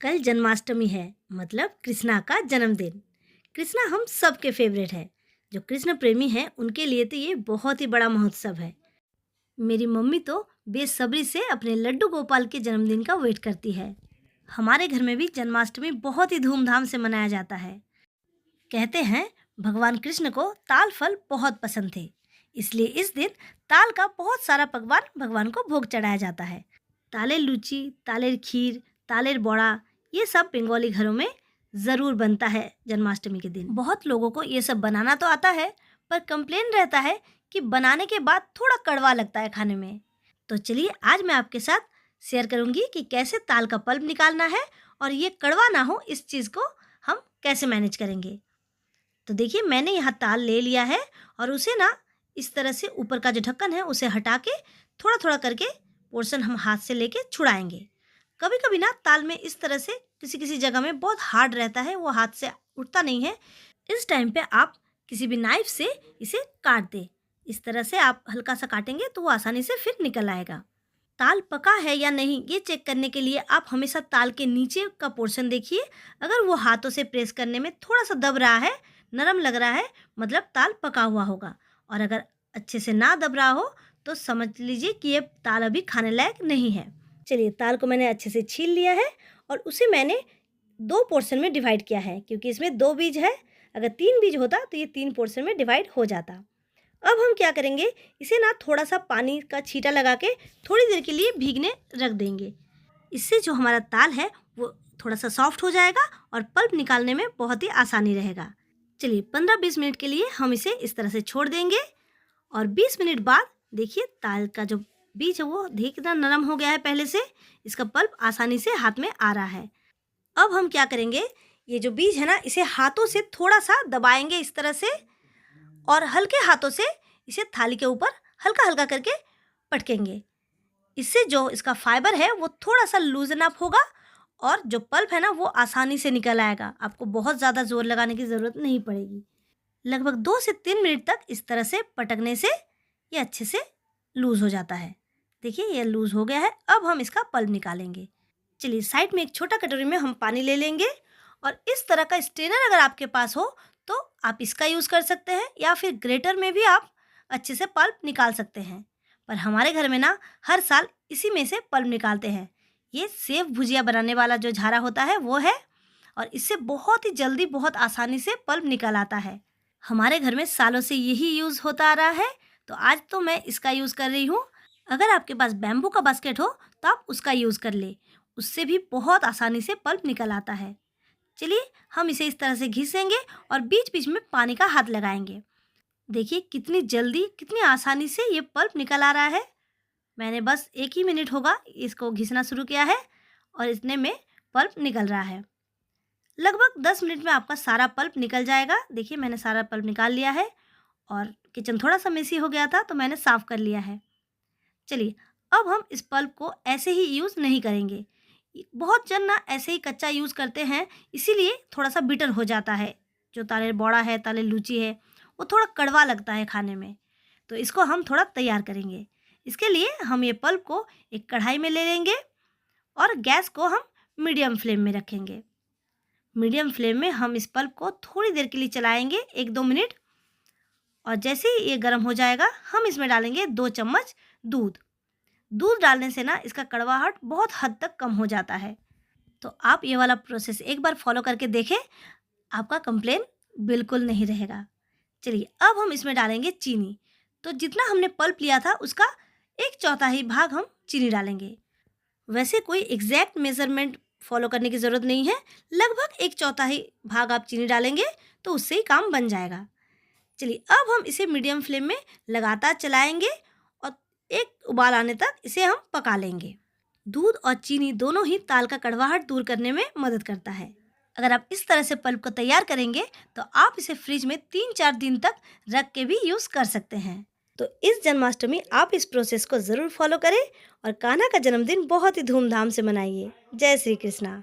कल जन्माष्टमी है, मतलब कृष्णा का जन्मदिन। कृष्णा हम सबके फेवरेट है। जो कृष्ण प्रेमी हैं उनके लिए तो ये बहुत ही बड़ा महोत्सव है। मेरी मम्मी तो बेसब्री से अपने लड्डू गोपाल के जन्मदिन का वेट करती है। हमारे घर में भी जन्माष्टमी बहुत ही धूमधाम से मनाया जाता है। कहते हैं भगवान कृष्ण को ताल फल बहुत पसंद थे, इसलिए इस दिन ताल का बहुत सारा पकवान भगवान को भोग चढ़ाया जाता है। तालेर लूची, तालेर खीर, तालेर बड़ा, ये सब बंगाली घरों में ज़रूर बनता है जन्माष्टमी के दिन। बहुत लोगों को ये सब बनाना तो आता है, पर कंप्लेन रहता है कि बनाने के बाद थोड़ा कड़वा लगता है खाने में। तो चलिए आज मैं आपके साथ शेयर करूंगी कि कैसे ताल का पल्प निकालना है और ये कड़वा ना हो, इस चीज़ को हम कैसे मैनेज करेंगे। तो देखिए मैंने यहाँ ताल ले लिया है और उसे ना इस तरह से ऊपर का जो ढक्कन है उसे हटा के थोड़ा थोड़ा करके पोर्शन हम हाथ से लेके छुड़ाएंगे। कभी कभी ना ताल में इस तरह से किसी किसी जगह में बहुत हार्ड रहता है, वो हाथ से उठता नहीं है। इस टाइम पे आप किसी भी नाइफ से इसे काट दें। इस तरह से आप हल्का सा काटेंगे तो वो आसानी से फिर निकल आएगा। ताल पका है या नहीं ये चेक करने के लिए आप हमेशा ताल के नीचे का पोर्शन देखिए। अगर वो हाथों से प्रेस करने में थोड़ा सा दब रहा है, नरम लग रहा है, मतलब ताल पका हुआ होगा। और अगर अच्छे से ना दब रहा हो तो समझ लीजिए कि ये ताल अभी खाने लायक नहीं है। चलिए ताल को मैंने अच्छे से छील लिया है और उसे मैंने 2 पोर्शन में डिवाइड किया है, क्योंकि इसमें 2 बीज है। अगर 3 बीज होता तो ये 3 पोर्शन में डिवाइड हो जाता। अब हम क्या करेंगे, इसे ना थोड़ा सा पानी का छींटा लगा के थोड़ी देर के लिए भीगने रख देंगे। इससे जो हमारा ताल है वो थोड़ा सा सॉफ्ट हो जाएगा और पल्प निकालने में बहुत ही आसानी रहेगा। चलिए 15-20 मिनट के लिए हम इसे इस तरह से छोड़ देंगे और 20 मिनट बाद देखिए ताल का जो बीज है वो कितना नरम हो गया है पहले से। इसका पल्प आसानी से हाथ में आ रहा है। अब हम क्या करेंगे, ये जो बीज है ना इसे हाथों से थोड़ा सा दबाएंगे इस तरह से और हल्के हाथों से इसे थाली के ऊपर हल्का हल्का करके पटकेंगे। इससे जो इसका फाइबर है वो थोड़ा सा लूजन अप होगा और जो पल्प है ना वो आसानी से निकल आएगा। आपको बहुत ज़्यादा जोर लगाने की ज़रूरत नहीं पड़ेगी। लगभग 2 से 3 मिनट तक इस तरह से पटकने से ये अच्छे से लूज़ हो जाता है। देखिए ये लूज़ हो गया है। अब हम इसका पल्प निकालेंगे। चलिए साइड में एक छोटा कटोरी में हम पानी ले लेंगे और इस तरह का स्ट्रेनर अगर आपके पास हो तो आप इसका यूज़ कर सकते हैं, या फिर ग्रेटर में भी आप अच्छे से पल्प निकाल सकते हैं। पर हमारे घर में ना हर साल इसी में से पल्प निकालते हैं। ये सेव भुजिया बनाने वाला जो झारा होता है वो है और इससे बहुत ही जल्दी बहुत आसानी से पल्प निकल आता है। हमारे घर में सालों से यही यूज़ होता आ रहा है, तो आज तो मैं इसका यूज़ कर रही हूँ। अगर आपके पास बैम्बू का बास्केट हो तो आप उसका यूज़ कर ले, उससे भी बहुत आसानी से पल्प निकल आता है। चलिए हम इसे इस तरह से घिसेंगे और बीच बीच में पानी का हाथ लगाएंगे। देखिए कितनी जल्दी कितनी आसानी से ये पल्प निकल आ रहा है। मैंने बस 1 ही मिनट होगा इसको घिसना शुरू किया है और इतने में पल्प निकल रहा है। लगभग 10 मिनट में आपका सारा पल्प निकल जाएगा। देखिए मैंने सारा पल्प निकाल लिया है और किचन थोड़ा सा मेसी हो गया था तो मैंने साफ़ कर लिया है। चलिए अब हम इस पल्प को ऐसे ही यूज़ नहीं करेंगे। बहुत जन ना ऐसे ही कच्चा यूज़ करते हैं, इसीलिए थोड़ा सा बिटर हो जाता है। जो तालेर बौड़ा है, तालेर लूची है, वो थोड़ा कड़वा लगता है खाने में। तो इसको हम थोड़ा तैयार करेंगे। इसके लिए हम ये पल्प को एक कढ़ाई में ले लेंगे और गैस को हम मीडियम फ्लेम में रखेंगे। मीडियम फ्लेम में हम इस पल्प को थोड़ी देर के लिए चलाएंगे, 1-2 मिनट। और जैसे ही ये गर्म हो जाएगा हम इसमें डालेंगे 2 चम्मच दूध। दूध डालने से ना इसका कड़वाहट बहुत हद तक कम हो जाता है। तो आप ये वाला प्रोसेस एक बार फॉलो करके देखें, आपका कंप्लेन बिल्कुल नहीं रहेगा। चलिए अब हम इसमें डालेंगे चीनी। तो जितना हमने पल्प लिया था उसका 1/4 भाग हम चीनी डालेंगे। वैसे कोई एग्जैक्ट मेज़रमेंट फॉलो करने की ज़रूरत नहीं है, लगभग 1/4 भाग आप चीनी डालेंगे तो उससे ही काम बन जाएगा। चलिए अब हम इसे मीडियम फ्लेम में लगातार चलाएंगे और एक उबाल आने तक इसे हम पका लेंगे। दूध और चीनी दोनों ही ताल का कड़वाहट दूर करने में मदद करता है। अगर आप इस तरह से पल्प को तैयार करेंगे तो आप इसे फ्रिज में 3-4 दिन तक रख के भी यूज़ कर सकते हैं। तो इस जन्माष्टमी आप इस प्रोसेस को ज़रूर फॉलो करें और कान्हा का जन्मदिन बहुत ही धूमधाम से मनाइए। जय श्री कृष्णा।